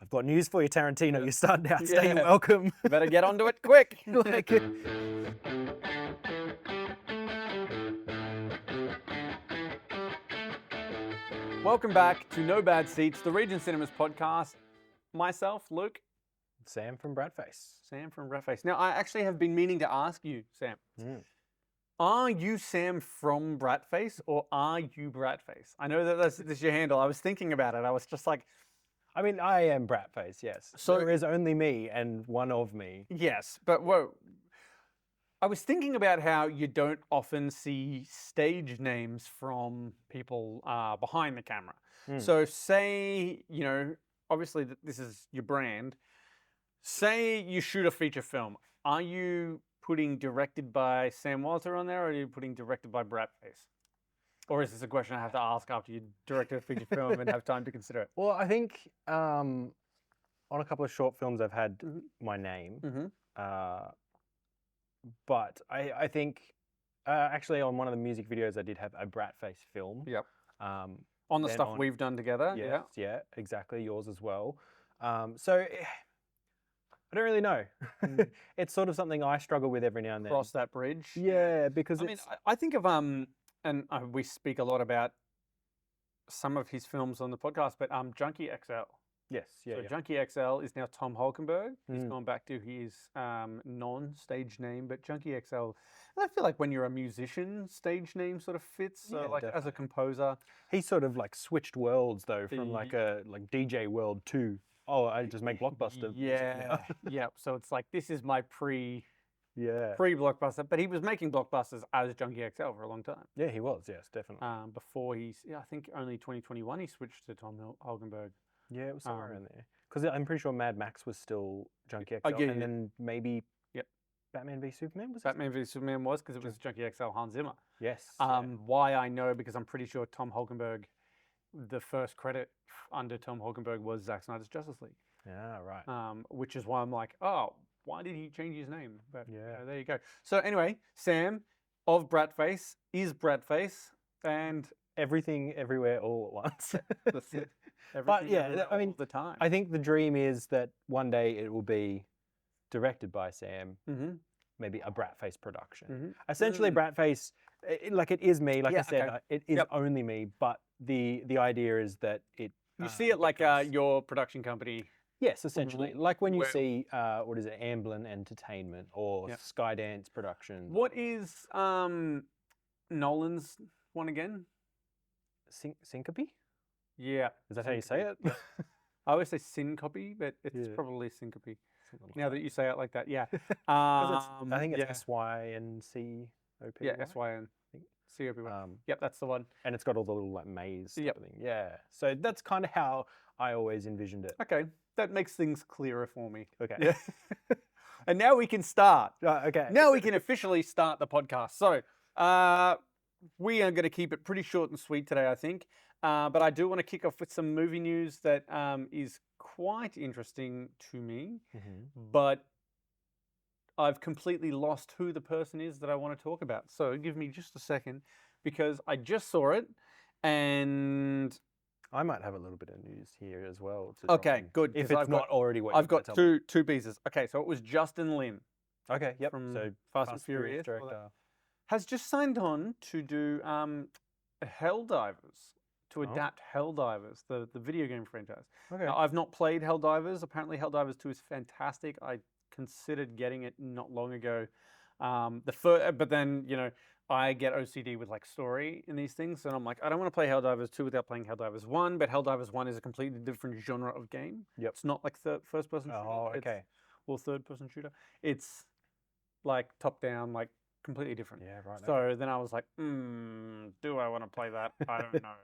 I've got news for you, Tarantino. You're starting out. Stay welcome. Better get onto it quick. Like, Welcome back to No Bad Seats, the Regent Cinemas podcast. Myself, Luke. Sam from Bradface. Sam from Bradface. Now, I actually have been meaning to ask you, Sam. Are you Sam from Bradface or are you Bradface? I know that this is your handle. I was thinking about it. I was just like... I mean, I am Bradface, yes. So there is only me and one of me. Yes, but whoa. I was thinking about how you don't often see stage names from people behind the camera. So say, you know, obviously this is your brand. Say you shoot a feature film. Are you putting directed by Sam Walter on there, or are you putting directed by Bradface? Or is this a question I have to ask after you directed a feature film and have time to consider it? Well, I think on a couple of short films I've had my name. But I think actually on one of the music videos I did have a Bradface film. Yep. On the stuff we've done together. Yes, yeah, exactly. Yours as well. So I don't really know. It's sort of something I struggle with every now and then. Cross that bridge. Yeah, because I think of and we speak a lot about some of his films on the podcast, but Junkie XL. Yes, yeah. So Junkie XL is now Tom Holkenberg. He's gone back to his non-stage name, but Junkie XL. And I feel like when you're a musician, stage name sort of fits. So like definitely. As a composer, he sort of like switched worlds though, from like a DJ world to I just make blockbuster. Yeah, yeah. So it's like this is my pre-blockbuster, but he was making blockbusters as Junkie XL for a long time. Yeah, he was. Yes, definitely. Before I think only 2021 he switched to Tom Holkenberg. Yeah, it was somewhere in there. Because I'm pretty sure Mad Max was still Junkie XL, and then maybe Batman v Superman was. Batman v Superman was because it was Junkie XL Hans Zimmer. Yes. Why I know because I'm pretty sure Tom Holkenberg, the first credit under Tom Holkenberg was Zack Snyder's Justice League. Yeah, right. Which is why I'm like, oh, why did he change his name? But there you go. So anyway, Sam of Bradface is Bradface and everything, everywhere, all at once. That's it. But yeah, I mean, all the time. I think the dream is that one day it will be directed by Sam, maybe a Bradface production. Essentially, Bradface, it is me. Like I said, it is only me. But the idea is that it. You see it like your production company. Yes, essentially. Like when you see, what is it, Amblin Entertainment or Skydance Productions. What is Nolan's one again? Syncope? Yeah. Is that how you say it? I always say syncope, but it's probably syncope. Now that you say it like that, yeah. I think it's S-Y-N-C-O-P. Yeah, S-Y-N-C-O-P. Yep, that's the one. And it's got all the little like maze thing. Yeah. So that's kind of how I always envisioned it. Okay. That makes things clearer for me. Okay. Yeah. And now we can start. Okay. Now we can officially start the podcast. So we are going to keep it pretty short and sweet today, I think. But I do want to kick off with some movie news that is quite interesting to me. But I've completely lost who the person is that I want to talk about. So give me just a second because I just saw it and... I might have a little bit of news here as well. Okay, good. If it's not already what I've got two pieces. Okay, so it was Justin Lin. Okay, yep. From so Fast and Furious director. Has just signed on to do Helldivers, to adapt Helldivers, the video game franchise. Okay. Now, I've not played Helldivers. Apparently Helldivers 2 is fantastic. I considered getting it not long ago. But then, you know, I get OCD with like story in these things. And I'm like, I don't want to play Helldivers 2 without playing Helldivers 1. But Helldivers 1 is a completely different genre of game. Yep. It's not like first-person shooter. Oh, okay. Or third-person shooter. It's like top-down, like completely different. Yeah, right. So then I was like, do I want to play that? I don't know.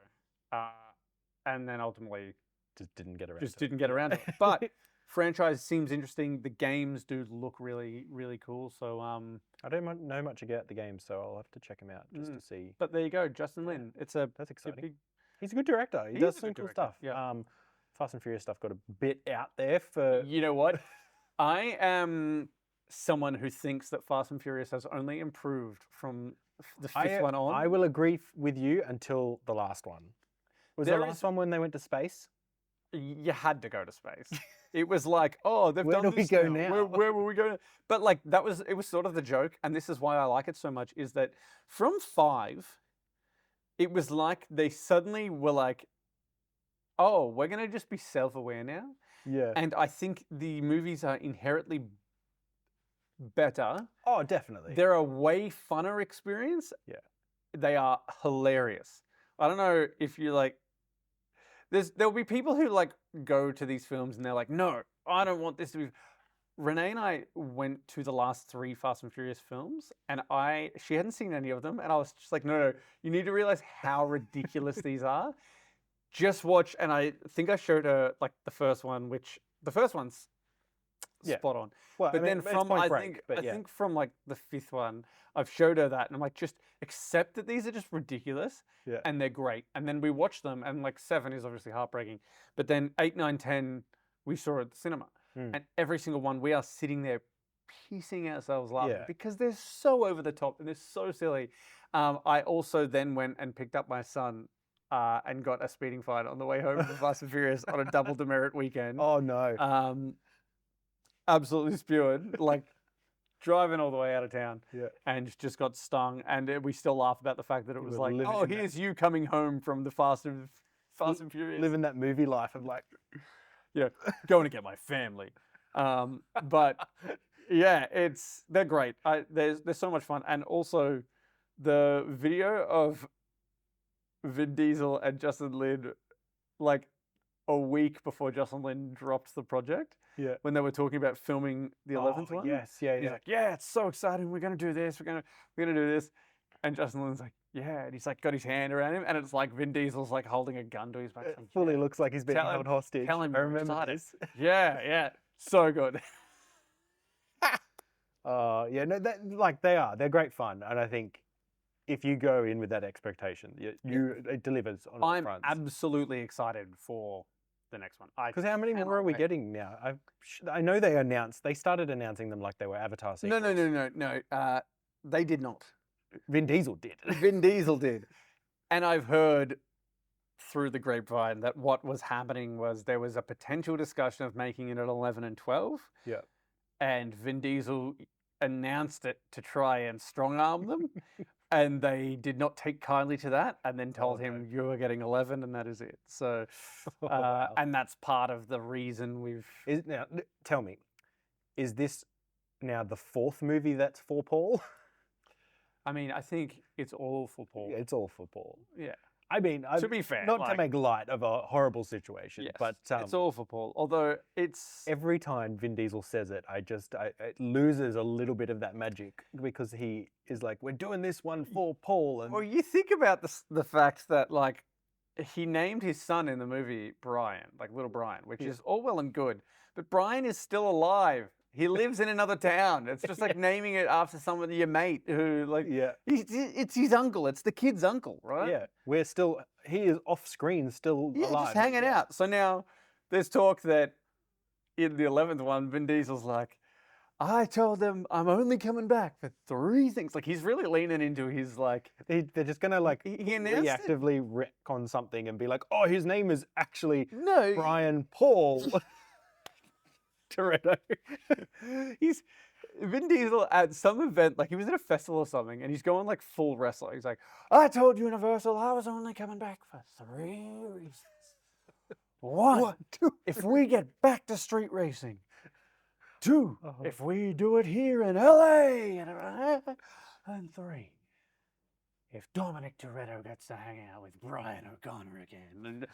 And then ultimately... Just didn't get around to it. But... franchise seems interesting. The games do look really, really cool. So I don't know much about the game, so I'll have to check him out just to see. But there you go, Justin Lin. That's exciting. He's a good director. He does some cool stuff. Yeah. Fast and Furious stuff got a bit out there for. You know what? I am someone who thinks that Fast and Furious has only improved from the fifth one on. I will agree with you until the last one. Was the last one when they went to space? you had to go to space. It was like, oh, they've Where done do we this go now. now? Where were we going? But like it was sort of the joke, and this is why I like it so much, is that from 5, it was like they suddenly were like, oh, we're gonna just be self-aware now. Yeah. And I think the movies are inherently better. Oh, definitely. They're a way funner experience. Yeah. They are hilarious. I don't know if you like. There'll be people who like go to these films and they're like, no, I don't want this to be. Renee and I went to the last 3 Fast and Furious films, and she hadn't seen any of them, and I was just like, no, you need to realize how ridiculous these are. Just watch, and I think I showed her like the first one, which the first one's spot on. Well, But I mean, then from I think from like the 5th one, I've showed her that, and I'm like, just accept that these are just ridiculous, and they're great. And then we watched them, and like 7 is obviously heartbreaking, but then 8, 9, 10 we saw at the cinema, and every single one we are sitting there piecing ourselves laughing because they're so over the top and they're so silly. I also then went and picked up my son and got a speeding fine on the way home from Fast and Furious on a double demerit weekend. Oh no. Absolutely spewed, like driving all the way out of town, Yeah. and just got stung. And we still laugh about the fact that it was like, oh, here's you coming home from the Fast and Furious, Living that movie life of like, going to get my family. But yeah, they're great. They're so much fun, and also the video of Vin Diesel and Justin Lin, like a week before Justin Lin dropped the project. Yeah. When they were talking about filming the 11th one. Yes, yeah, He's like, yeah, it's so exciting. We're gonna do this. We're gonna do this. And Justin Lin's like, yeah, and he's like got his hand around him, and it's like Vin Diesel's like holding a gun to his back. It fully looks like he's being held hostage. Tell him I remember this. Yeah, so good. Yeah, no, they're great fun, and I think if you go in with that expectation, it delivers on all fronts. I'm absolutely excited for the next one. Because how many more are we getting now? I know they started announcing them like they were Avatar sequels. No. They did not. Vin Diesel did. Vin Diesel did. And I've heard through the grapevine that what was happening was there was a potential discussion of making it at 11 and 12. Yeah. And Vin Diesel announced it to try and strong-arm them. And they did not take kindly to that, and then told him, you are getting 11, and that is it. So, Wow. and that's part of the reason we've... Now, tell me, is this now the 4th movie that's for Paul? I mean, I think it's all for Paul. Yeah, it's all for Paul. Yeah. I mean, to be fair, not to make light of a horrible situation, but it's all for Paul. Although it's every time Vin Diesel says it, it loses a little bit of that magic because he is like, "We're doing this one for Paul." And well, you think about the fact that like he named his son in the movie Brian, like little Brian, which is all well and good, but Brian is still alive. He lives in another town. It's just like naming it after someone, your mate, who like, it's his uncle. It's the kid's uncle, right? Yeah, he is off screen, still alive. Just hanging out. So now there's talk that in the 11th one, Vin Diesel's like, I told them I'm only coming back for 3 things. Like he's really leaning into his like. They're just gonna like reactively retcon something and be like, oh, his name is actually Brian Paul. Toretto. Vin Diesel at some event, like he was at a festival or something, and he's going like full wrestler. He's like, I told Universal I was only coming back for 3 reasons. One, if we get back to street racing. 2, if we do it here in LA. And 3, if Dominic Toretto gets to hang out with Brian O'Connor again. And,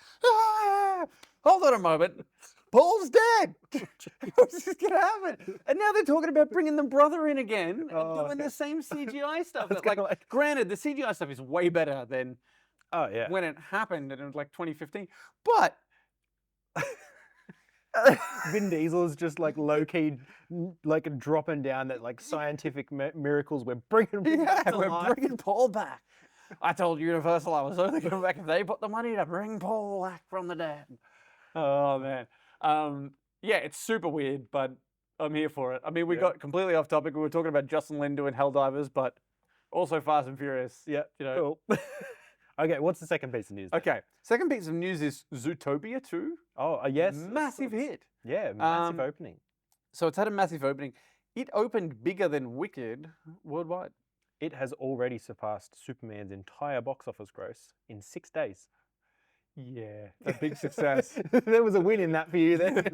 hold on a moment. Paul's dead. What's this going to happen? And now they're talking about bringing the brother in again and doing the same CGI stuff. Like, granted, the CGI stuff is way better than when it happened in like 2015. But Vin Diesel is just like low-key, like dropping down that like scientific miracles. We're bringing bringing Paul back. I told Universal I was only coming back if they put the money to bring Paul back from the dead. Oh man, yeah, it's super weird, but I'm here for it. I mean, we got completely off topic. We were talking about Justin Lin doing Helldivers, but also Fast and Furious. Yeah, you know. Cool. Okay, what's the second piece of news? Then? Okay, second piece of news is Zootopia 2. Oh, yes. Massive hit. Yeah, massive opening. So it's had a massive opening. It opened bigger than Wicked worldwide. It has already surpassed Superman's entire box office gross in 6 days. Yeah, a big success. There was a win in that for you there.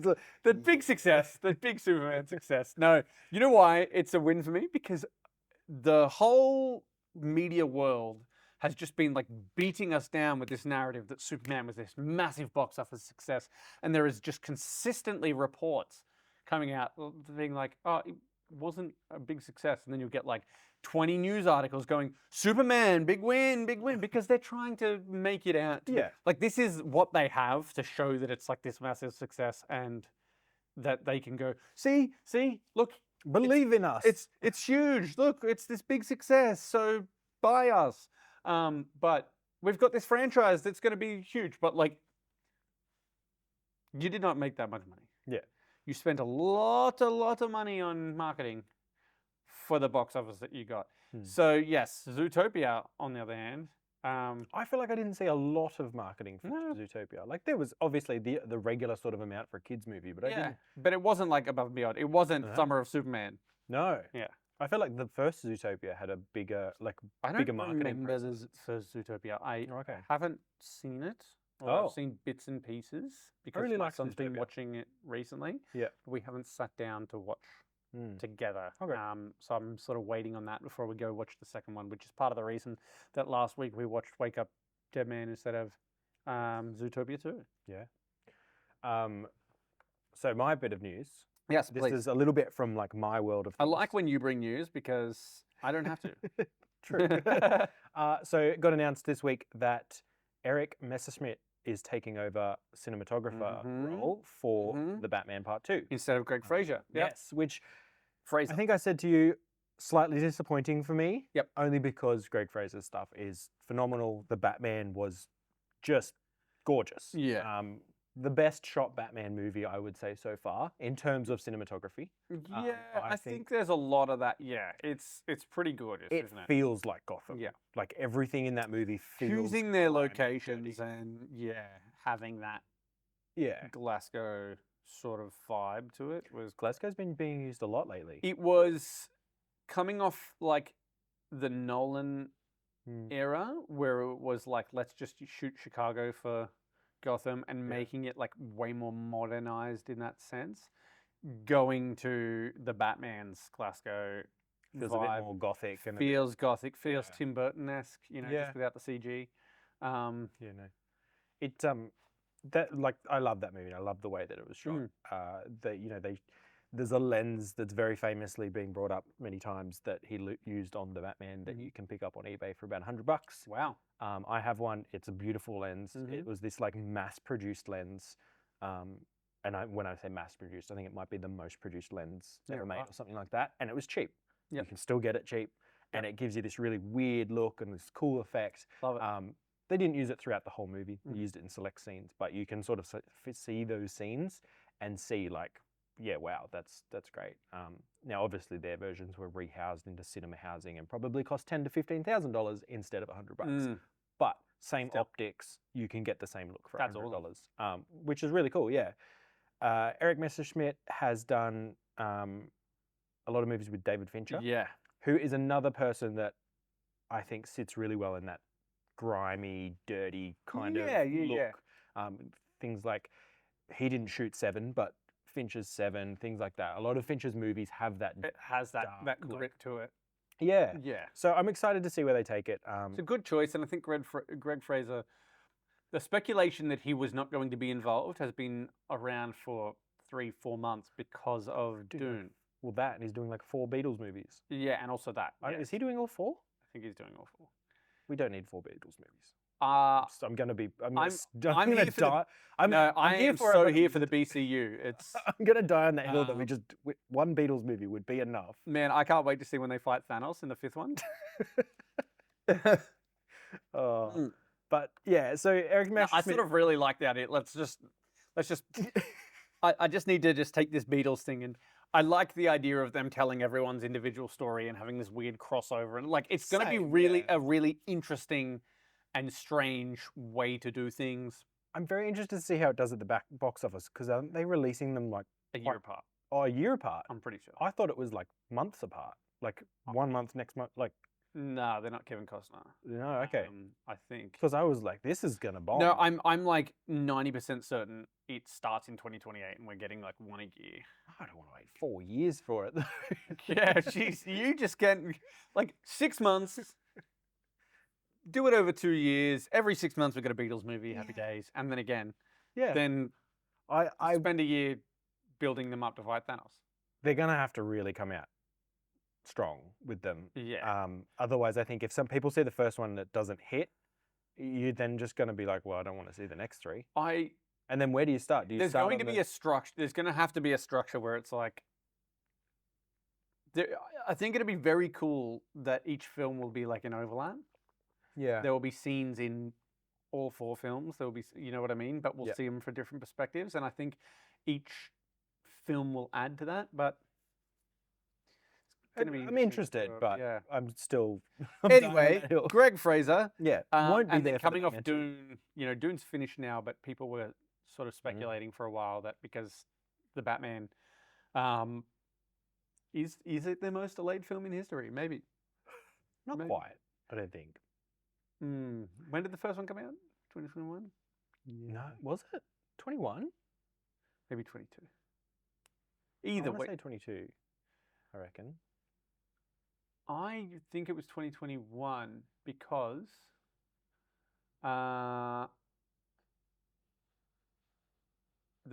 The big success, the big Superman success. No, you know why it's a win for me? Because the whole media world has just been like beating us down with this narrative that Superman was this massive box office success. And there is just consistently reports coming out being like, oh, it wasn't a big success. And then you'll get like 20 news articles going, Superman, big win, because they're trying to make it out. Yeah. Like this is what they have to show that it's like this massive success and that they can go, see, look, believe in us. It's huge. Look, it's this big success. So buy us. But we've got this franchise that's going to be huge. But like, you did not make that much money. Yeah. You spent a lot of money on marketing for the box office that you got. So yes, Zootopia, on the other hand, I feel like I didn't see a lot of marketing for Zootopia. Like there was obviously the regular sort of amount for a kids movie, but I didn't. But it wasn't like above and beyond. It wasn't Summer of Superman. No. Yeah. I feel like the first Zootopia had a bigger, I don't bigger marketing. remember the first Zootopia. I Okay. haven't seen it. Or I've seen bits and pieces because really my like son's been Zootopia. watching it recently. Yeah. But we haven't sat down to watch together. Okay. So I'm sort of waiting on that before we go watch the second one, which is part of the reason that last week we watched Wake Up Dead Man instead of Zootopia 2. Yeah. So my bit of news. Yes, this please. is a little bit from like my world of I things. like when you bring news because I don't have to. True. So it got announced this week that Eric Messerschmidt is taking over cinematographer role for the Batman Part 2. Instead of Greg Fraser. Yes, which Fraser. I think I said to you, slightly disappointing for me. Yep. Only because Greg Fraser's stuff is phenomenal. The Batman was just gorgeous. Yeah. The best shot Batman movie, I would say, so far, in terms of cinematography. Yeah, I think there's a lot of that. Yeah, it's pretty gorgeous, It isn't it? feels like Gotham. Yeah. Like everything in that movie feels Choosing their grimy, locations dirty. and, having that Yeah. Glasgow sort of vibe to it was... Glasgow's been being used a lot lately. It was coming off, like, the Nolan era, where it was like, let's just shoot Chicago for Gotham and making it, like, way more modernized in that sense. Going to the Batman's Glasgow Feels vibe. a bit more gothic. And Feels gothic, feels Tim Burton-esque, just without the CG. It that like I love that movie. I love the way that it was shot. There's a lens that's very famously being brought up many times that he used on the Batman that you can pick up on eBay for about $100. Wow. I have one. It's a beautiful lens. It was this like mass-produced lens. And when I say mass-produced, I think it might be the most produced lens ever made or something like that. And it was cheap. You can still get it cheap. And it gives you this really weird look and this cool effect. Love it. They didn't use it throughout the whole movie. They used it in select scenes. But you can sort of see those scenes and see like, yeah, wow, that's great. Now, obviously, their versions were rehoused into cinema housing and probably cost $10,000 to $15,000 instead of $100. But same optics, you can get the same look for $100, which is really cool. Yeah, Eric Messerschmidt has done a lot of movies with David Fincher. Yeah, who is another person that I think sits really well in that grimy, dirty kind of look. Things like he didn't shoot Seven, but Fincher's Seven, things like that. A lot of Fincher's movies have that. It has that grit to it. Yeah. Yeah. So I'm excited to see where they take it. It's a good choice, and I think Greg Fraser, the speculation that he was not going to be involved has been around for 3-4 months because of Dune. Well, that, and he's doing like 4 Beatles movies. Yeah, and also that. Is he doing all 4? I think he's doing all 4. We don't need 4 Beatles movies. I'm going to be. I'm here going to die. I'm here for the BCU. It's. I'm going to die on that hill that one Beatles movie would be enough. Man, I can't wait to see when they fight Thanos in the 5th one. But yeah, so Eric Messerschmidt. I sort of really like that. Let's just. I just need to just take this Beatles thing, and I like the idea of them telling everyone's individual story and having this weird crossover, and like it's going to be a really interesting and strange way to do things. I'm very interested to see how it does at the box office, because aren't they releasing them like A year apart. Oh, a year apart? I'm pretty sure. I thought it was like months apart, like 1 month next month, like. No, they're not Kevin Costner. No, okay. I think. Because I was like, this is gonna bomb. No, I'm like 90% certain it starts in 2028, and we're getting like one a year. I don't want to wait 4 years for it though. Yeah, jeez, you just get like 6 months. Do it over 2 years. Every 6 months we get a Beatles movie. Happy days, and then again. Yeah. Then I spend a year building them up to fight Thanos. They're gonna have to really come out strong with them. Yeah. Otherwise, I think if some people see the first one that doesn't hit, you're then just gonna be like, well, I don't want to see the next 3. And then where do you start? Do you There's start going to be a structure. There's going to have to be a structure where it's like. I think it'd be very cool that each film will be like an overlap. Yeah. There will be scenes in all 4 films. There will be, you know what I mean? But we'll see them for different perspectives, and I think each film will add to that. But I'm interested, but yeah. I'm still. Anyway, Greg Fraser. Yeah, won't be and there. Coming off Dune, you know, Dune's finished now, but people were sort of speculating for a while that because the Batman, is it the most delayed film in history? Maybe. Not quite. I don't think. When did the first one come out? 2021. No, was it 21? Maybe 22. Either way, say 22. I reckon. I think it was 2021 because the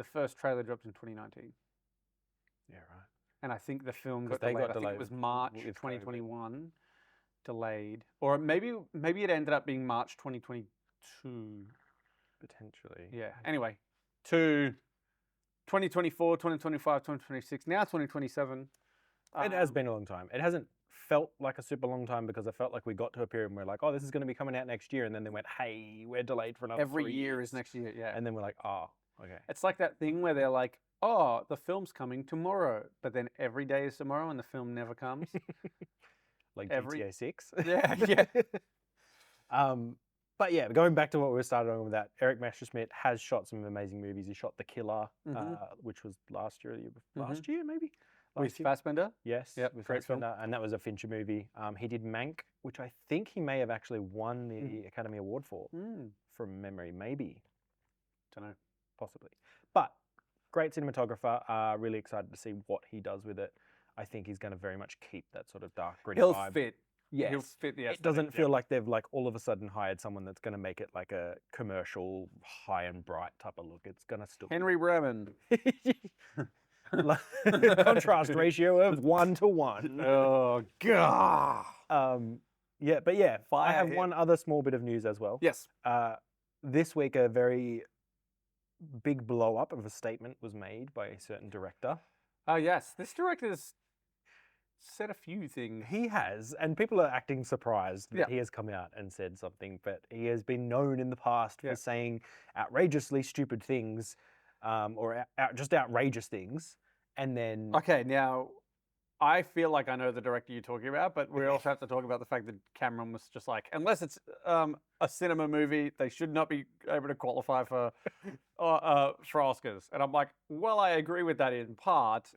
first trailer dropped in 2019. Yeah, right. And I think the film got delayed. I think it was March 2021 delayed. Or maybe it ended up being March 2022. Potentially. Yeah. Anyway, to 2024, 2025, 2026, now 2027. It has been a long time. It hasn't felt like a super long time because I felt like we got to a period and we're like, oh, this is going to be coming out next year. And then they went, hey, we're delayed for another Every 3 year years. is next year, yeah. And then we're like, oh, okay. It's like that thing where they're like, oh, the film's coming tomorrow. But then every day is tomorrow and the film never comes. Like GTA 6? Yeah, yeah. But yeah, going back to what we were starting on with that, Eric Messerschmidt has shot some amazing movies. He shot The Killer, which was last year, last year maybe? With Fassbender? Yes, yep, with great Fassbender, and that was a Fincher movie. He did Mank, which I think he may have actually won the Academy Award for, from memory, maybe. Don't know. Possibly. But great cinematographer. Really excited to see what he does with it. I think he's going to very much keep that sort of dark, gritty He'll vibe. fit. Yes. He'll fit the aesthetic. It doesn't feel like they've like all of a sudden hired someone that's going to make it like a commercial, high and bright type of look. It's going to still Henry Bremen. Contrast ratio of 1 to 1. Oh god. Yeah, but yeah, I have one other small bit of news as well. Yes. This week, a very big blow up of a statement was made by a certain director. Oh yes, this director's said a few things. He has, and people are acting surprised that he has come out and said something, but he has been known in the past for saying outrageously stupid things, or just outrageous things, and then... Okay, now, I feel like I know the director you're talking about, but we also have to talk about the fact that Cameron was just like, unless it's a cinema movie, they should not be able to qualify for Oscars. And I'm like, well, I agree with that in part.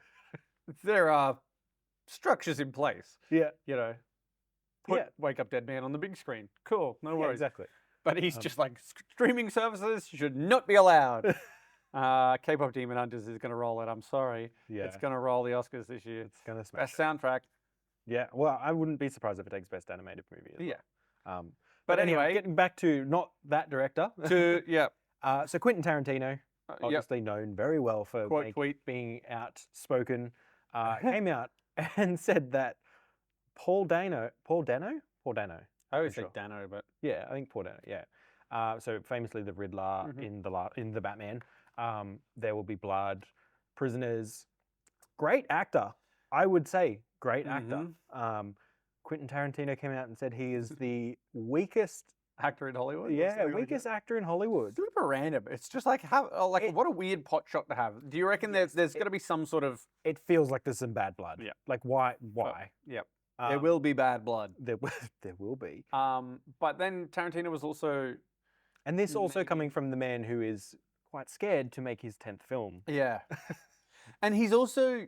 There are structures in place. Yeah. You know, Wake Up Dead Man on the big screen. Cool, no worries. Exactly. But he's just like, streaming services should not be allowed. K-pop Demon Hunters is going to roll it. I'm sorry. Yeah. It's going to roll the Oscars this year. It's going to smash. Best soundtrack. Yeah. Well, I wouldn't be surprised if it takes Best Animated Movie as well. Yeah. But anyway, getting back to not that director. So Quentin Tarantino, obviously known very well for being outspoken, came out and said that Paul Dano. I always say Dano, but yeah, I think Paul Dano. Yeah. So famously the Riddler in the Batman. There will be blood, prisoners. Great actor, I would say. Great actor. Quentin Tarantino came out and said he is the weakest actor in Hollywood. Yeah, weakest actor in Hollywood. Super random. It's just like what a weird pot shot to have. Do you reckon there's got to be some sort of? It feels like there's some bad blood. Yeah. Like why? Yeah. There will be bad blood. There will be. But then Tarantino was also... And this also coming from the man who is quite scared to make his 10th film. Yeah. And he's also...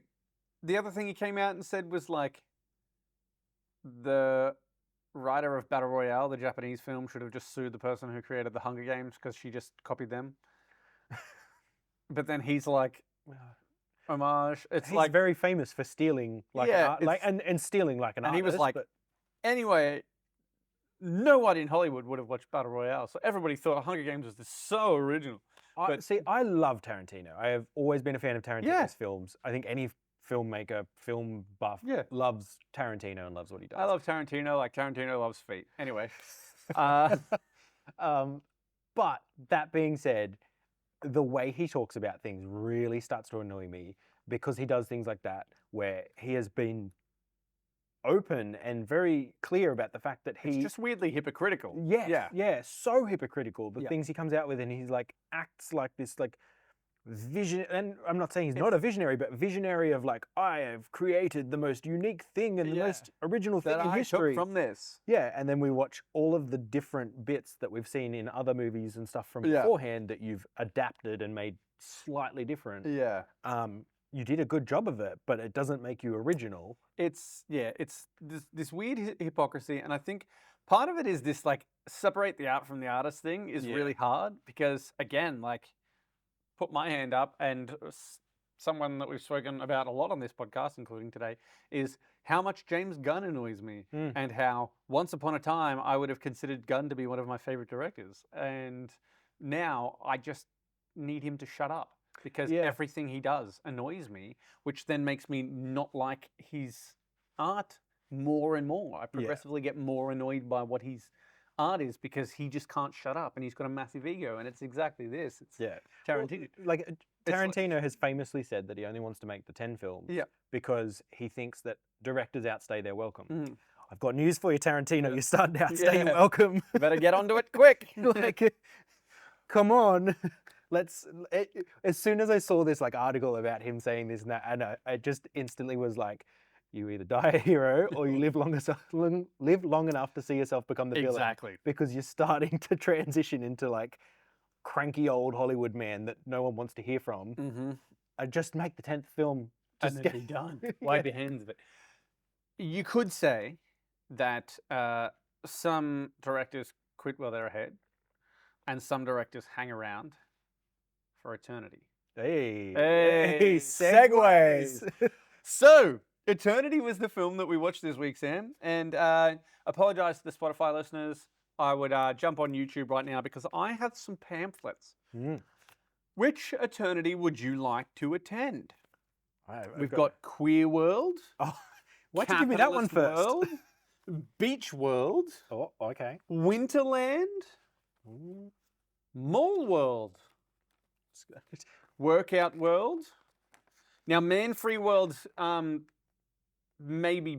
The other thing he came out and said was like, the writer of Battle Royale, the Japanese film, should have just sued the person who created the Hunger Games because she just copied them. But then he's like, homage. He's like very famous for stealing and stealing like an artist. And he was like, anyway, no one in Hollywood would have watched Battle Royale, so everybody thought Hunger Games was so original. See, I love Tarantino. I have always been a fan of Tarantino's films. I think any filmmaker, film buff loves Tarantino and loves what he does. I love Tarantino like Tarantino loves feet. Anyway. But that being said, the way he talks about things really starts to annoy me because he does things like that where he has been open and very clear about the fact that he's just weirdly hypocritical. Yeah, so hypocritical. The things he comes out with, and he's like acts like this like vision, and I'm not saying he's not a visionary, but visionary of like, I have created the most unique thing and the most original thing in history. Took from this. Yeah, and then we watch all of the different bits that we've seen in other movies and stuff from beforehand that you've adapted and made slightly different. Yeah. You did a good job of it, but it doesn't make you original. It's this weird hypocrisy, and I think part of it is this like separate the art from the artist thing is really hard because again, like, put my hand up, and someone that we've spoken about a lot on this podcast, including today, is how much James Gunn annoys me, and how once upon a time I would have considered Gunn to be one of my favorite directors, and now I just need him to shut up because everything he does annoys me, which then makes me not like his art more and more. I progressively get more annoyed by what his art is because he just can't shut up and he's got a massive ego, and it's exactly this. It's Tarantino. Well, Tarantino has famously said that he only wants to make the 10 films because he thinks that directors outstay their welcome. I've got news for you, Tarantino. You're starting to outstay your welcome. You better get onto it quick. Like, come on. As soon as I saw this like article about him saying this and that, and I just instantly was like, you either die a hero or you live long enough to see yourself become the villain. Exactly. Because you're starting to transition into like cranky old Hollywood man that no one wants to hear from. I just make the 10th film. Just and then be done. Wipe your hands of it. You could say that some directors quit while they're ahead and some directors hang around for eternity. Hey, segues. So, Eternity was the film that we watched this week, Sam. And apologize to the Spotify listeners. I would jump on YouTube right now because I have some pamphlets. Which Eternity would you like to attend? We've got Queer World. Oh, why'd you give me that one first? World, Beach World. Oh, okay. Winterland. Mall World. Workout World. Now, Man Free World may be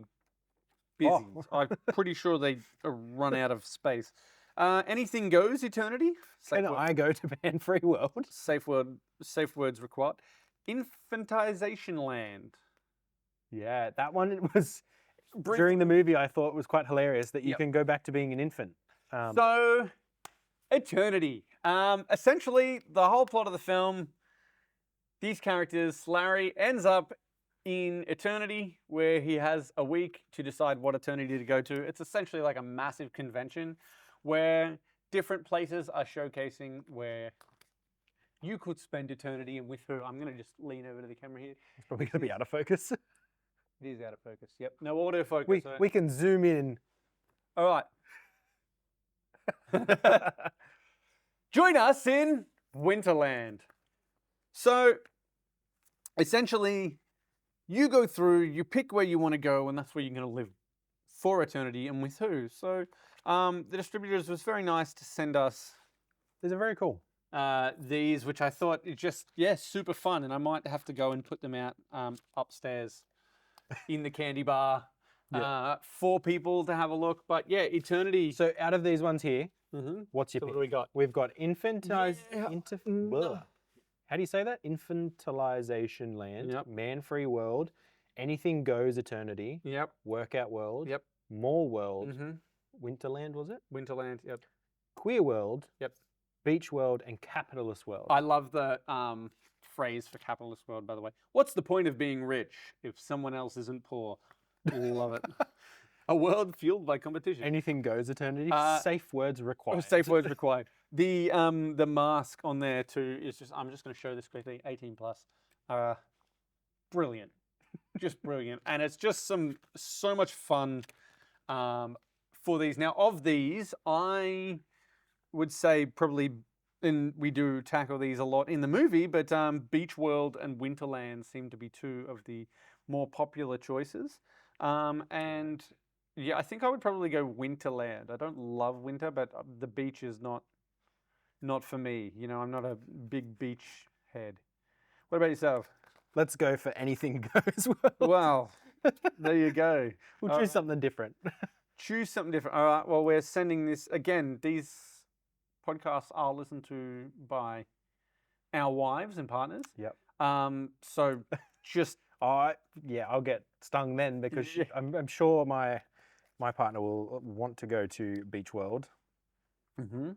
busy. I'm pretty sure they run out of space. Anything Goes Eternity. Can I go to Man Free World? Safe words required. Infantization Land. Yeah, that one was during the movie. I thought it was quite hilarious that you can go back to being an infant. So, Eternity. Essentially, the whole plot of the film. These characters, Larry ends up in Eternity, where he has a week to decide what eternity to go to. It's essentially like a massive convention where different places are showcasing where you could spend eternity and with who. I'm going to just lean over to the camera here. It's probably going to be out of focus. It is out of focus. Yep. No autofocus. We can zoom in. All right. Join us in Winterland. So, essentially, you go through, you pick where you want to go, and that's where you're going to live for eternity and with who. So, the distributors was very nice to send us. These are very cool. These, which I thought just, super fun, and I might have to go and put them out upstairs in the candy bar for people to have a look. But yeah, Eternity. So, out of these ones here, what's your pick? What do we got? We've got How do you say that? Infantilization Land, Man Free World, Anything Goes Eternity, Yep. Workout World, Yep. More World, Mm-hmm. Winterland, was it? Winterland. Yep. Queer World, Yep. Beach World, and Capitalist World. I love the phrase for capitalist world, by the way. What's the point of being rich if someone else isn't poor? Love it. A world fueled by competition. Anything Goes Eternity, safe words required. Safe words required. The mask on there too is just, I'm just going to show this quickly, 18 plus. Brilliant. Just brilliant. And it's just so much fun for these. Now, of these, I would say probably, and we do tackle these a lot in the movie, but Beach World and Winterland seem to be two of the more popular choices. And yeah, I think I would probably go Winterland. I don't love winter, but the beach is not for me. You know, I'm not a big beach head. What about yourself? Let's go for Anything Goes World. Well, there you go. We'll choose something different. Choose something different. All right. Well, we're sending this again. These podcasts are listened to by our wives and partners. Yep. So just yeah, I'll get stung then because I'm sure my partner will want to go to Beach World. Mm-hmm.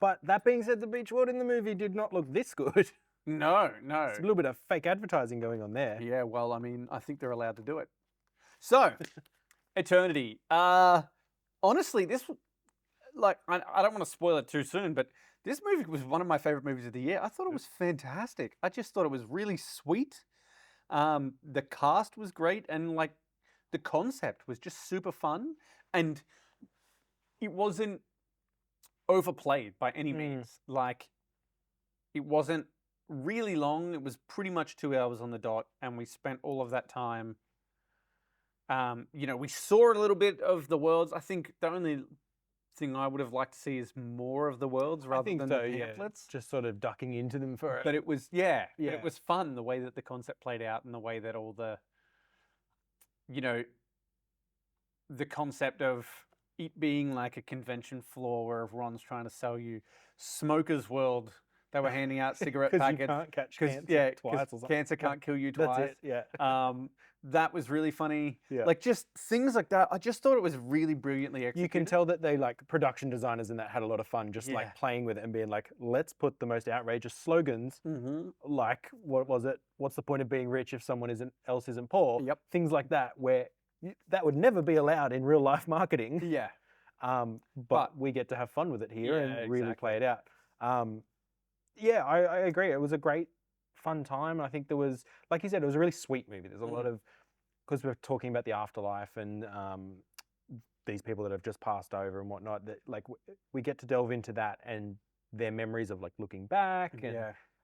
But that being said, the Beach World in the movie did not look this good. No. It's a little bit of fake advertising going on there. Yeah, well, I mean, I think they're allowed to do it. So, Eternity. Honestly, this, like, I don't want to spoil it too soon, but this movie was one of my favorite movies of the year. I thought it was fantastic. I just thought it was really sweet. The cast was great, and like the concept was just super fun, and it wasn't overplayed by any means. Like, it wasn't really long. It was pretty much 2 hours on the dot, and we spent all of that time. You know, we saw a little bit of the worlds. I think the only thing I would have liked to see is more of the worlds rather than the pamphlets. Yeah. Just sort of ducking into them for it. But it was, but it was fun the way that the concept played out and the way that all the, you know, the concept of it being like a convention floor where everyone's trying to sell you Smoker's World. They were handing out cigarette packets. You can't catch cancer twice or something. Cancer can't kill you twice. That's it, yeah. That was really funny. Yeah. Like just things like that. I just thought it was really brilliantly executed. You can tell that they like production designers in that had a lot of fun just like playing with it and being like, let's put the most outrageous slogans. Like, what was it? What's the point of being rich if someone else isn't poor? Yep. Things like that where that would never be allowed in real life marketing. Yeah. But we get to have fun with it here and really play it out. Yeah, I agree. It was a great, fun time. I think there was, like you said, it was a really sweet movie. There's a lot of, because we're talking about the afterlife and these people that have just passed over and whatnot, that like we get to delve into that and their memories of like looking back and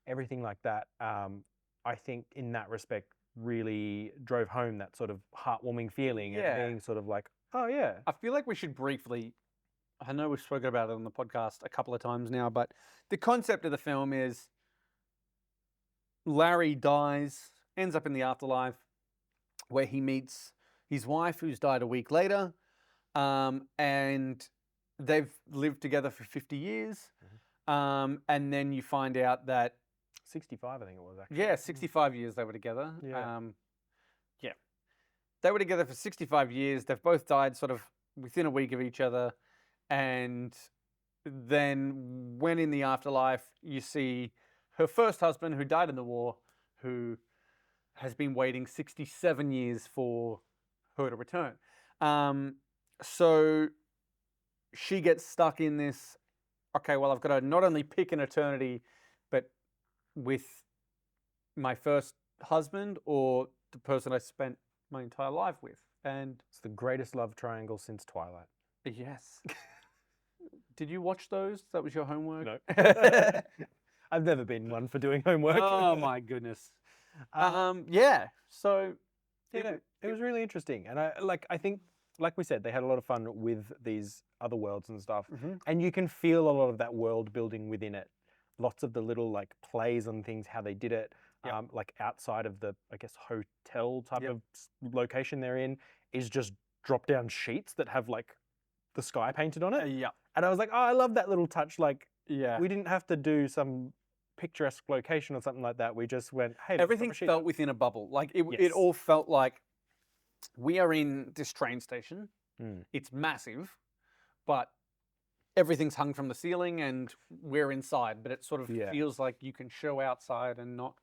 everything like that. I think in that respect really drove home that sort of heartwarming feeling and being sort of like, oh yeah. I feel like we should briefly, I know we've spoken about it on the podcast a couple of times now, but the concept of the film is Larry dies, ends up in the afterlife where he meets his wife who's died a week later, and they've lived together for 50 years. And then you find out that 65, I think it was actually. Yeah, 65 years they were together. Yeah. They were together for 65 years. They've both died sort of within a week of each other. And then when in the afterlife, you see her first husband who died in the war, who has been waiting 67 years for her to return. So she gets stuck in this, okay, well, I've got to not only pick an eternity, but with my first husband or the person I spent my entire life with. And it's the greatest love triangle since Twilight. Yes. Did you watch those? That was your homework? No. I've never been one for doing homework. Oh my goodness. Yeah. So it was really interesting. And I think, like we said, they had a lot of fun with these other worlds and stuff. And you can feel a lot of that world building within it. Lots of the little like plays on things, how they did it. Like outside of the, I guess, hotel type of location they're in is just drop down sheets that have like the sky painted on it. Yeah. And I was like, oh, I love that little touch. Like, yeah, we didn't have to do some picturesque location or something like that. We just went, hey, everything felt within a bubble. Like it all felt like we are in this train station. It's massive, but everything's hung from the ceiling and we're inside, but it sort of feels like you can show outside and not.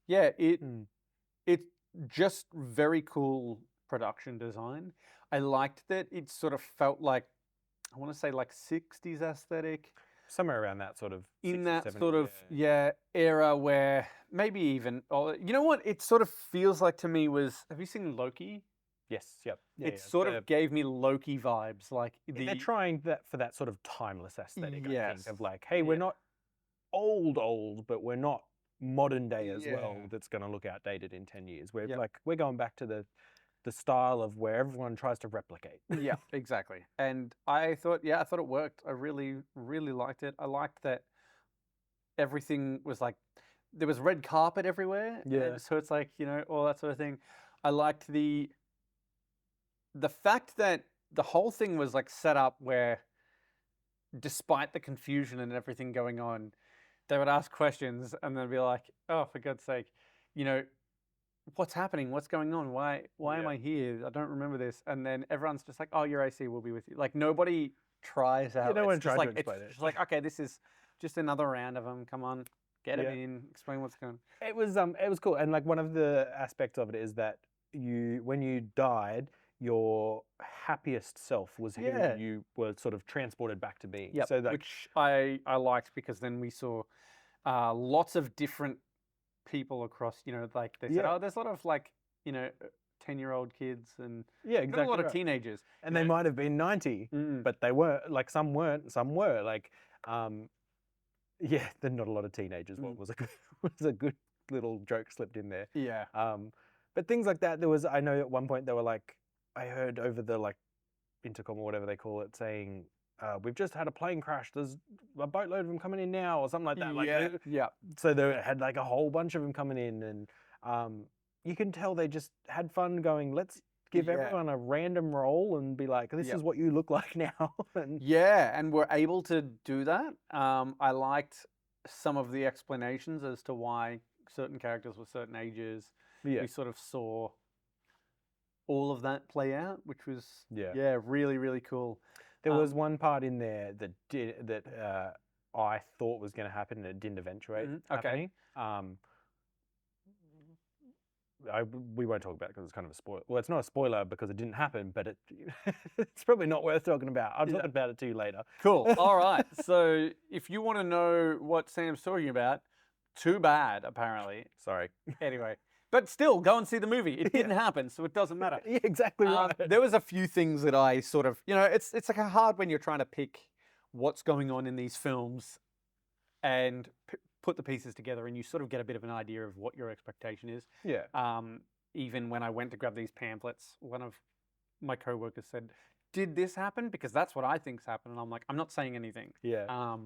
Yeah, it's just very cool production design. I liked that it sort of felt like, I want to say like 60s aesthetic. Somewhere around that sort of 60s, in that 70s, sort of era where maybe even, you know what it sort of feels like to me was, have you seen Loki? Yes, yep. It sort of gave me Loki vibes, like they're trying that for that sort of timeless aesthetic. I think of like, hey, Yeah. we're not old, but we're not modern day as well. That's going to look outdated in 10 years. We're like, we're going back to the style of where everyone tries to replicate. Yeah, exactly. And I thought it worked. I really, really liked it. I liked that everything was like, there was red carpet everywhere. Yeah. And so it's like, all that sort of thing. I liked the fact that the whole thing was like set up where, despite the confusion and everything going on, they would ask questions and they'd be like, oh, for God's sake, what's happening? What's going on? Why am I here? I don't remember this. And then everyone's just like, oh, your AC will be with you. Like, nobody tries out. No one it's tries just to like, explain it's just like, okay, this is just another round of them. Come on, get them in, explain what's going on. It was cool. And like one of the aspects of it is that when you died, your happiest self was who you were sort of transported back to being. Yep. So that, which I liked, because then we saw lots of different people across, like they said, oh, there's a lot of like, 10-year-old kids and exactly a lot of teenagers. And they might have been 90, but they were like, some weren't, some were like, there's not a lot of teenagers. What was a good little joke slipped in there. Yeah. But things like that, I know at one point they were like, I heard over the like intercom or whatever they call it saying, we've just had a plane crash. There's a boatload of them coming in now, or something like that. Like, so they had like a whole bunch of them coming in, and you can tell they just had fun going, let's give everyone a random role and be like, this is what you look like now. And we're able to do that. I liked some of the explanations as to why certain characters were certain ages. We sort of saw all of that play out, which was really, really cool. There was one part in there that I thought was going to happen, and it didn't eventuate happening. We won't talk about it because it's kind of a spoiler. Well, it's not a spoiler because it didn't happen, but it's probably not worth talking about. I'll talk about it to you later. Cool. All right. So if you want to know what Sam's talking about, too bad, apparently. Sorry. Anyway. But still, go and see the movie. It didn't happen, so it doesn't matter. Yeah, exactly right. There was a few things that I sort of, it's like hard when you're trying to pick what's going on in these films and put the pieces together, and you sort of get a bit of an idea of what your expectation is. Yeah. Even when I went to grab these pamphlets, one of my coworkers said, "Did this happen? Because that's what I think's happened." And I'm like, I'm not saying anything. Yeah.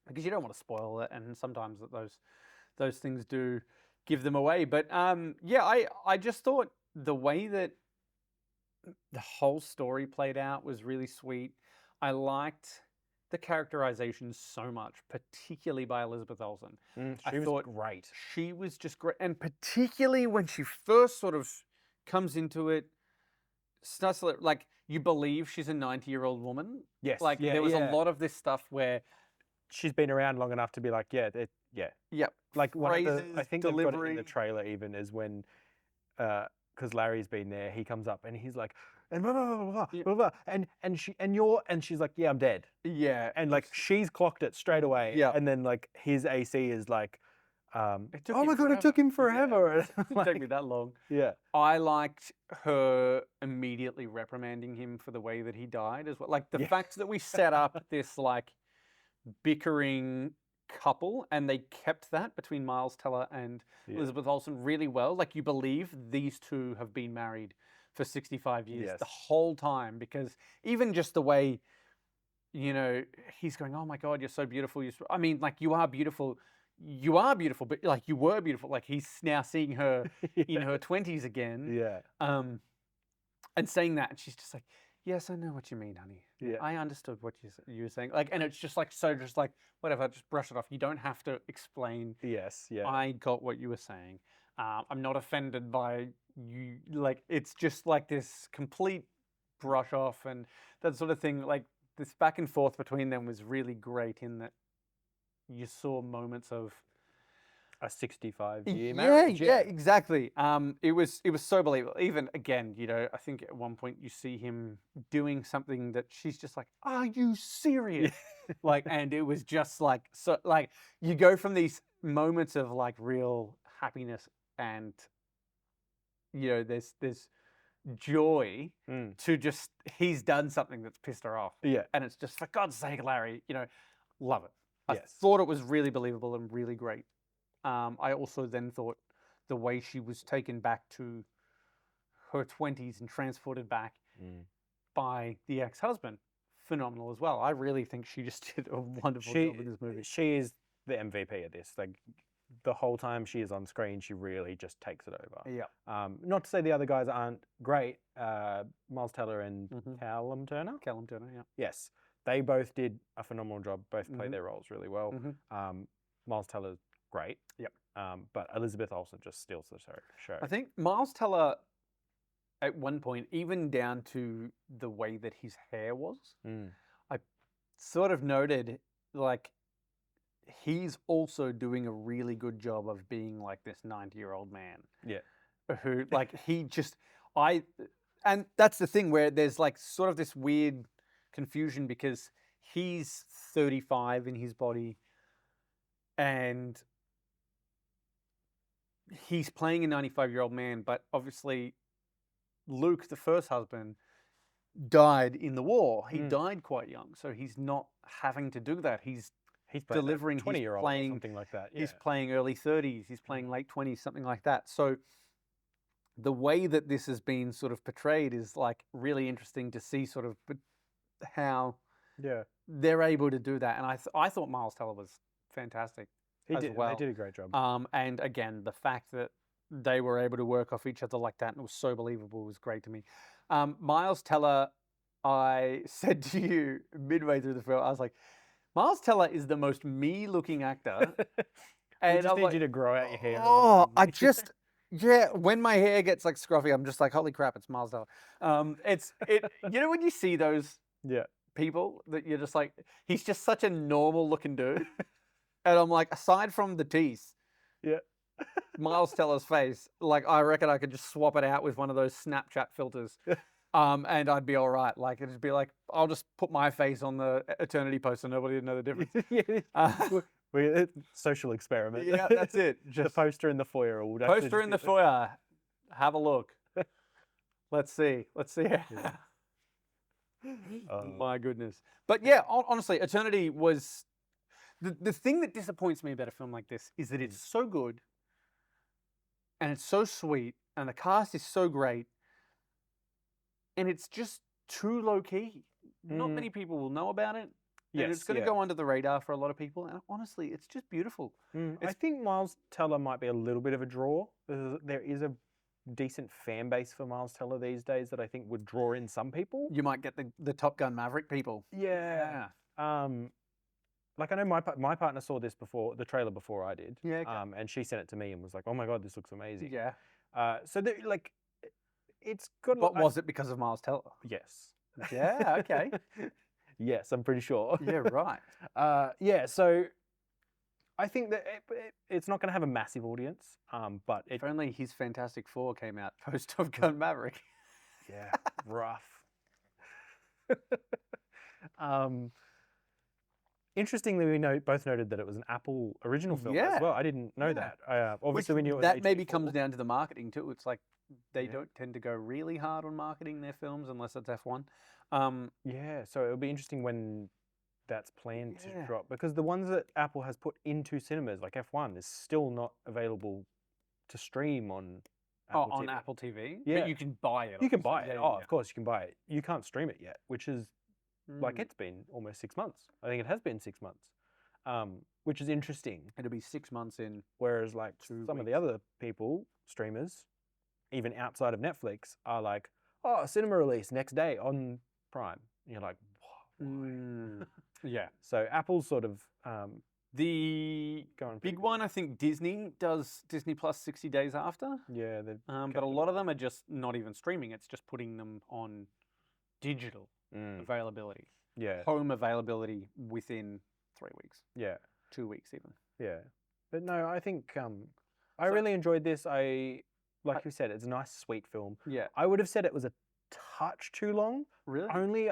Because you don't want to spoil it, and sometimes those things do give them away. But I just thought the way that the whole story played out was really sweet. I liked the characterization so much, particularly by Elizabeth Olsen. She was great. She was just great. And particularly when she first sort of comes into it, starts to, like, you believe she's a 90-year-old woman. Yes. Like, there was a lot of this stuff where she's been around long enough to be like, Yep. Like one of the, I think they've got it in the trailer even, is when, because Larry's been there, he comes up and he's like, and blah, blah, blah, blah, blah, blah, and she's like, yeah, I'm dead. Yeah. And like, she's clocked it straight away. Yeah. And then like his AC is like, oh my God, it took him forever. It didn't take me that long. Yeah. I liked her immediately reprimanding him for the way that he died as well. Like the fact that we set up this like bickering couple, and they kept that between Miles Teller and Elizabeth Olsen really well. Like, you believe these two have been married for 65 years the whole time, because even just the way, he's going, oh my God, you're so beautiful. I mean, like, you are beautiful, but like, you were beautiful. Like, he's now seeing her in her 20s again. Yeah. And saying that, and she's just like, yes, I know what you mean, honey. Yeah. I understood what you were saying. Like, and it's just like, so just like, whatever, just brush it off. You don't have to explain. Yes, yeah. I got what you were saying. I'm not offended by you. Like, it's just like this complete brush off and that sort of thing. Like, this back and forth between them was really great in that you saw moments of a 65-year marriage. Yeah, exactly. It was so believable. Even again, I think at one point you see him doing something that she's just like, "Are you serious?" Like, and it was just like, so like you go from these moments of like real happiness and there's joy to just he's done something that's pissed her off. Yeah. And it's just, for God's sake, Larry, love it. I Yes. thought it was really believable and really great. I also then thought the way she was taken back to her 20s and transported back by the ex-husband, phenomenal as well. I really think she just did a wonderful job in this movie. She is the MVP of this. Like, the whole time she is on screen, she really just takes it over. Yeah. Not to say the other guys aren't great. Miles Teller and Callum Turner. Callum Turner, yeah. Yes. They both did a phenomenal job. Both played their roles really well. Miles Teller's great. Yep. But Elizabeth Olsen just steals the show. I think Miles Teller, at one point, even down to the way that his hair was, I sort of noted, like, he's also doing a really good job of being like this 90-year-old man. Yeah. Who, like, and that's the thing where there's like sort of this weird confusion because he's 35 in his body and he's playing a 95-year-old man, but obviously Luke, the first husband, died in the war. He died quite young, so he's not having to do that. He's delivering 20-year-old or something like that. Yeah. He's playing early 30s. He's playing late 20s, something like that. So the way that this has been sort of portrayed is like really interesting to see sort of how they're able to do that. And I thought Miles Teller was fantastic. He did a great job. And again, the fact that they were able to work off each other like that and it was so believable was great to me. Miles Teller, I said to you midway through the film, I was like, Miles Teller is the most me-looking actor. And I just need you to grow out your hair. Oh, when my hair gets like scruffy, I'm just like, holy crap, it's Miles Teller. When you see those people that you're just like, he's just such a normal looking dude. And I'm like, aside from the teeth, Miles Teller's face, like, I reckon I could just swap it out with one of those Snapchat filters. And I'd be all right. Like, it'd be like, I'll just put my face on the eternity poster. Nobody would know the difference. Social experiment. Yeah, that's it. Just the poster in the foyer. Poster in the foyer. Have a look. Let's see. My goodness. But yeah, honestly, Eternity was... The thing that disappoints me about a film like this is that it's so good and it's so sweet and the cast is so great and it's just too low-key. Not many people will know about it. And it's going to go under the radar for a lot of people. And honestly, it's just beautiful. I think Miles Teller might be a little bit of a draw. There is a decent fan base for Miles Teller these days that I think would draw in some people. You might get the Top Gun Maverick people. Yeah. Like, I know my partner saw this the trailer before I did. Yeah. Okay. And she sent it to me and was like, "Oh my God, this looks amazing." Yeah. It's good. But was it because of Miles Teller? Yes. Yeah. Okay. Yes, I'm pretty sure. Yeah. Right. So I think that it's not going to have a massive audience. But if only his Fantastic Four came out post Top Gun Maverick. Yeah. Rough. Interestingly, we both noted that it was an Apple original film as well. I didn't know that. Obviously, we knew it was that maybe comes down to the marketing too. It's like they don't tend to go really hard on marketing their films unless it's F1. So it'll be interesting when that's planned to drop, because the ones that Apple has put into cinemas, like F1, is still not available to stream on Apple TV. Apple TV? Yeah. But you can buy it. You can buy it. Of course you can buy it. You can't stream it yet, which is like, it's been almost 6 months. I think it has been 6 months, which is interesting. It'll be 6 months in. Whereas like some of the other people, streamers, even outside of Netflix, are like, cinema release next day on Prime. And you're like, why? Yeah. So Apple's sort of The going big pretty one, I think Disney does Disney Plus 60 days after. Yeah, But a lot of them are just not even streaming. It's just putting them on digital availability. Yeah. Home availability within 3 weeks. Yeah. 2 weeks even. Yeah. But no, I think I really enjoyed this. Like you said, it's a nice, sweet film. Yeah. I would have said it was a touch too long. Really? Only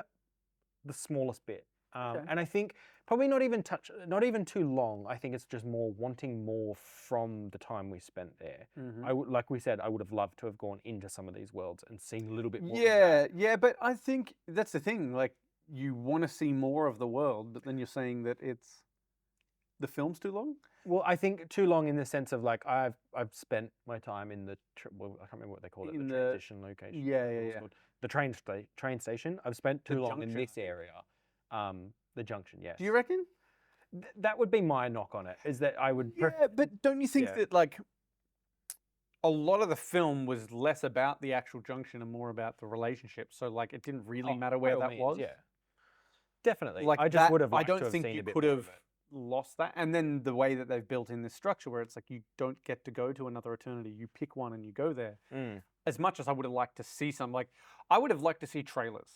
the smallest bit. Okay. And I think probably not even too long. I think it's just more wanting more from the time we spent there. Like we said, I would have loved to have gone into some of these worlds and seen a little bit more. Yeah, but I think that's the thing. Like, you want to see more of the world, but then you're saying that the film's too long. Well, I think too long in the sense of like I've spent my time in the I can't remember what they call it, the transition location. Yeah. The train station. I've spent too long in this area. The junction, yes. Do you reckon? That would be my knock on it. Is that I would. Yeah, but don't you think that like a lot of the film was less about the actual junction and more about the relationship? So like it didn't really matter where that was. Yeah. Definitely. Like I just would have. I don't think you could have it. lost that. And then the way that they've built in this structure where it's like you don't get to go to another eternity. You pick one and you go there. As much as I would have liked to see some, like I would have liked to see trailers.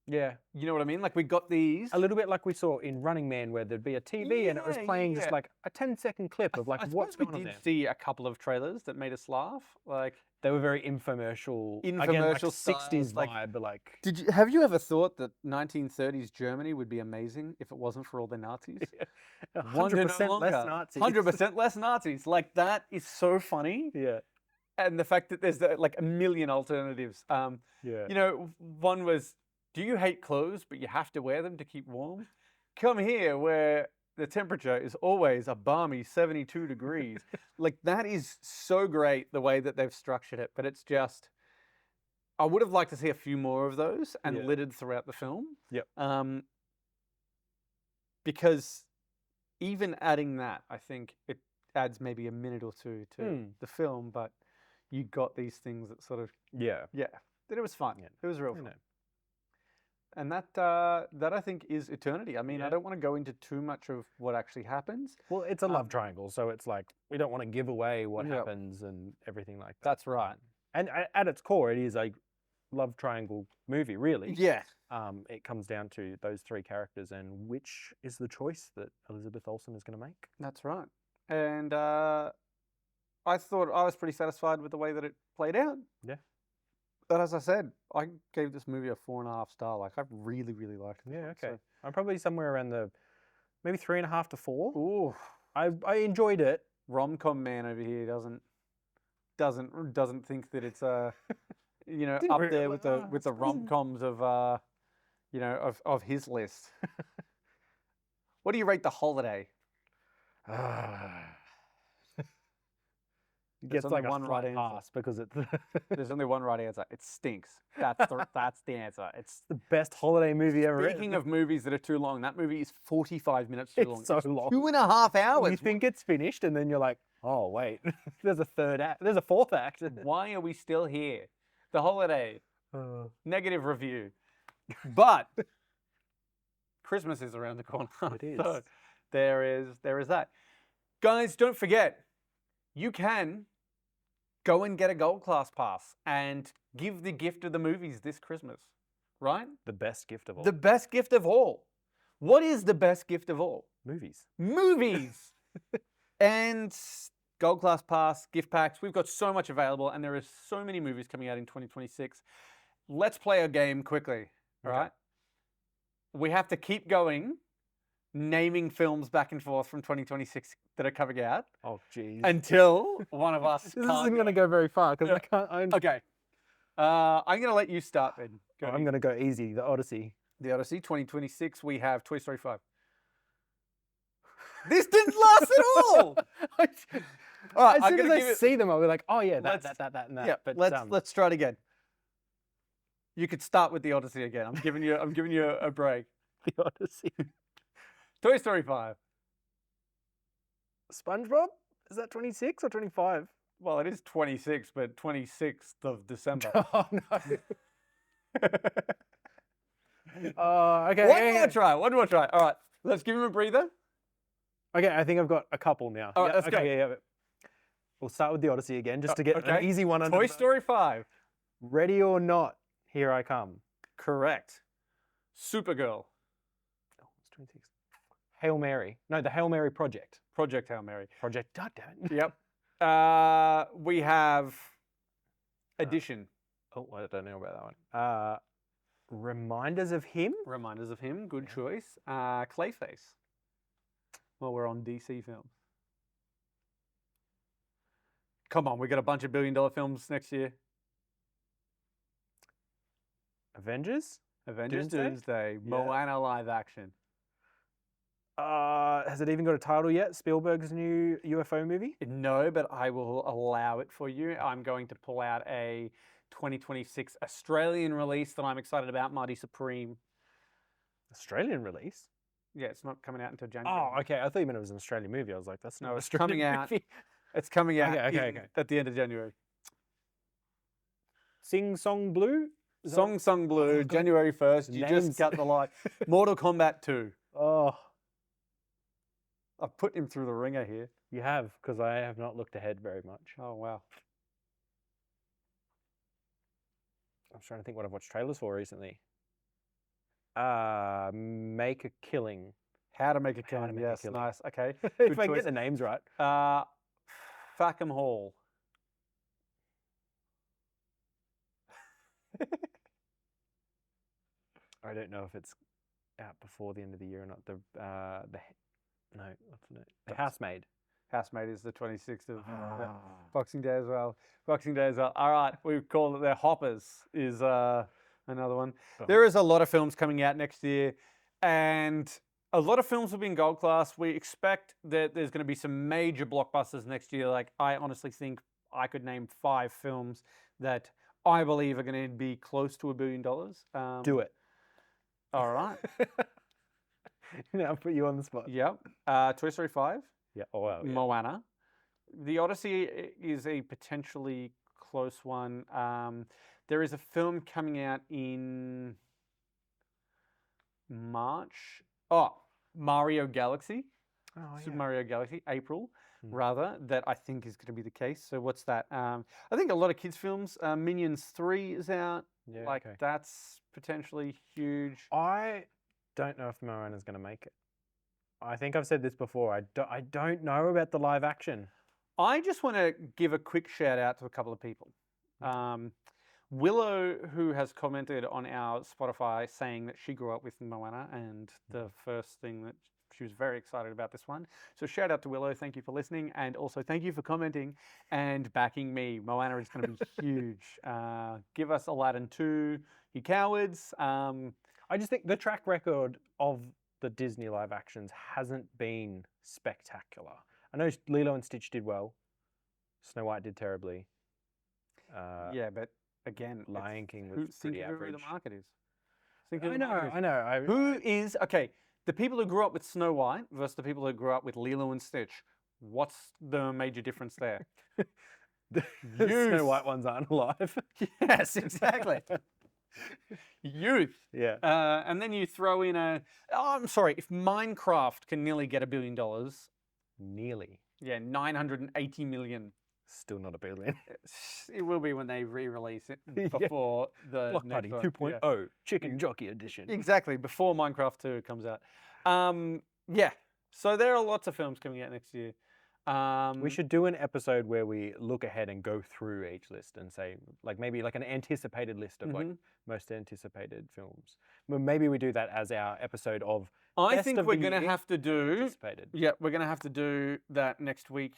Yeah. You know what I mean? Like we got these. A little bit like we saw in Running Man where there'd be a TV and it was playing just like a 10-second clip of like what's going on there. We did see a couple of trailers that made us laugh. Like they were very infomercial. Again, like 60s vibe, but like. Have you ever thought that 1930s Germany would be amazing if it wasn't for all the Nazis? 100% less Nazis. 100% less Nazis. Like that is so funny. Yeah. And the fact that there's like a million alternatives. Yeah. You know, one was, do you hate clothes, but you have to wear them to keep warm? Come here where the temperature is always a balmy 72 degrees. Like that is so great the way that they've structured it. But it's just, I would have liked to see a few more of those and littered throughout the film. Yep. Because even adding that, I think it adds maybe a minute or two to the film. But you got these things that sort of, that it was fun. It was real fun. And that I think is eternity. I mean, I don't want to go into too much of what actually happens. Well, it's a love triangle, so it's like we don't want to give away what happens and everything like that. That's right. And at its core, it is a love triangle movie, really. Yeah. It comes down to those three characters and which is the choice that Elizabeth Olsen is going to make. That's right. And I thought I was pretty satisfied with the way that it played out. Yeah. But as I said, I gave this movie a 4.5 star. Like I really, really liked it. Yeah, okay. So. I'm probably somewhere around the maybe 3.5 to 4. Ooh, I enjoyed it. Rom-com man over here doesn't think that it's up there with the rom-coms of of his list. What do you rate The Holiday? Gets like one right pass because it's there's only one right answer. It stinks. That's the answer. It's the best holiday movie ever. Speaking of movies that are too long, that movie is 45 minutes too long. It's so long. 2.5 hours. You think it's finished, and then you're like, oh wait, there's a third act. There's a fourth act. Why are we still here? The Holiday. Negative review. But Christmas is around the corner. It is. So there is that. Guys, don't forget, you can go and get a gold class pass and give the gift of the movies this Christmas, right? The best gift of all. The best gift of all. What is the best gift of all? Movies. Movies! And gold class pass, gift packs. We've got so much available and there are so many movies coming out in 2026. Let's play a game quickly, all right? We have to keep going, naming films back and forth from 2026 that are coming out. Oh, jeez. Until one of us. This isn't going to go very far because I can't. Okay. I'm going to let you start then. I'm going to go easy. The Odyssey. The Odyssey. 2026, we have Toy Story 5. This didn't last at all. All right, as soon as I see them, I'll be like, oh yeah, that, and that. Yeah, but let's try it again. You could start with the Odyssey again. I'm giving you a break. The Odyssey. Toy Story 5. SpongeBob? Is that 26 or 25? Well, it is 26, but 26th of December. Oh, no. Okay. One more try. One more try. All right. Let's give him a breather. Okay, I think I've got a couple now. All right, let's go. Yeah. We'll start with the Odyssey again, just to get an easy one under Toy the belt. Story 5. Ready or Not, Here I Come. Correct. Supergirl. Oh, it's 26. Hail Mary. No, the Hail Mary Project. Project Hail Mary. Project. God damn it. Yep. We have Edition. Oh, I don't know about that one. Reminders of Him. Reminders of Him. Good choice. Clayface. Well, we're on DC films. Come on, we got a bunch of billion-dollar films next year. Avengers. Doomsday. Moana live action. Has it even got a title yet? Spielberg's new UFO movie? No, but I will allow it for you. I'm going to pull out a 2026 Australian release that I'm excited about, Mighty Supreme. Australian release? Yeah, it's not coming out until January. Oh, okay. I thought you meant it was an Australian movie. I was like, that's not it's coming out. movie. It's coming out Okay. at the end of January. Sing Song Blue? Song Blue, January 1st. You just cut the line. Mortal Kombat 2. Oh. I've put him through the ringer here. You have, because I have not looked ahead very much. Oh, wow. I'm trying to think what I've watched trailers for recently. Make a Killing. How to Make a Killing. Yes, nice. Okay. If I get the names right. Farkham Hall. I don't know if it's out before the end of the year or not. The Housemaid. Housemaid is the 26th of Boxing Day as well. All right, we call it the Hoppers is another one. There is a lot of films coming out next year, and a lot of films will be in gold class. We expect that there's going to be some major blockbusters next year. Like, I honestly think I could name 5 films that I believe are going to be close to $1 billion. Do it. All right. Now I'll put you on the spot. Yep. Toy Story 5. Yeah. Oh, wow. Yeah. Moana. The Odyssey is a potentially close one. There is a film coming out in March. Oh, Mario Galaxy. Oh, Super Mario Galaxy, April, rather, that I think is going to be the case. So what's that? I think a lot of kids' films. Minions 3 is out. Yeah, that's potentially huge. I don't know if Moana's going to make it. I think I've said this before. I don't know about the live action. I just want to give a quick shout out to a couple of people. Willow, who has commented on our Spotify saying that she grew up with Moana and the first thing that she was very excited about this one. So shout out to Willow. Thank you for listening. And also thank you for commenting and backing me. Moana is going to be huge. Give us Aladdin 2, you cowards. I just think the track record of the Disney live actions hasn't been spectacular. I know Lilo and Stitch did well. Snow White did terribly. Yeah, but again, Lion King was pretty average. Who the market is. I know. Who is, okay, the people who grew up with Snow White versus the people who grew up with Lilo and Stitch. What's the major difference there? The Snow White ones aren't alive. Yes, exactly. Youth. Yeah. And then you throw in I'm sorry, if Minecraft can nearly get $1 billion. Nearly. Yeah, 980 million. Still not $1 billion. It will be when they re-release it before the Block Party 2.0 Chicken Jockey Edition. Exactly, before Minecraft 2 comes out. Yeah, so there are lots of films coming out next year. We should do an episode where we look ahead and go through each list and say, like, maybe like an anticipated list of like most anticipated films. Well, maybe we do that as our episode of. I think we're going to have to do. Anticipated. Yeah, we're going to have to do that next week.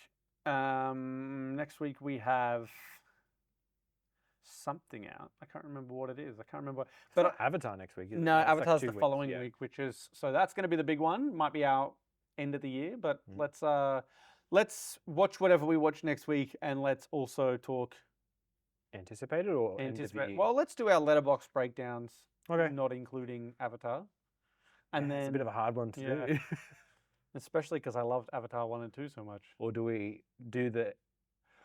Next week we have something out. I can't remember what it is. I can't remember. But Avatar next week. No, Avatar's the following week, which is so that's going to be the big one. Might be our end of the year, but let's watch whatever we watch next week, and let's also talk anticipated or anticipated. Well, let's do our letterbox breakdowns. Okay, not including Avatar, and then it's a bit of a hard one to do. Especially because I loved Avatar 1 and 2 so much. Or do we do the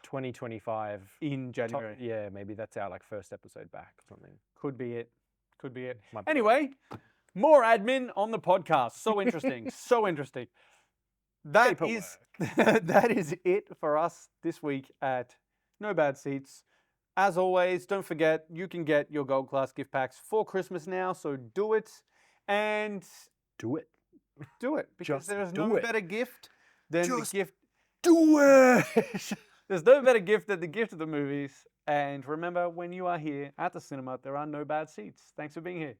2025 in January? Yeah, maybe that's our like first episode back or something. Could be it. Could be it. Might be Anyway, more admin on the podcast. So interesting. So interesting. That is that is it for us this week at No Bad Seats. As always, don't forget, you can get your gold class gift packs for Christmas now, so do it. And do it. Do it. Because Just there is do no it. better gift than the gift. Do it! There's no better gift than the gift of the movies. And remember, when you are here at the cinema, there are no bad seats. Thanks for being here.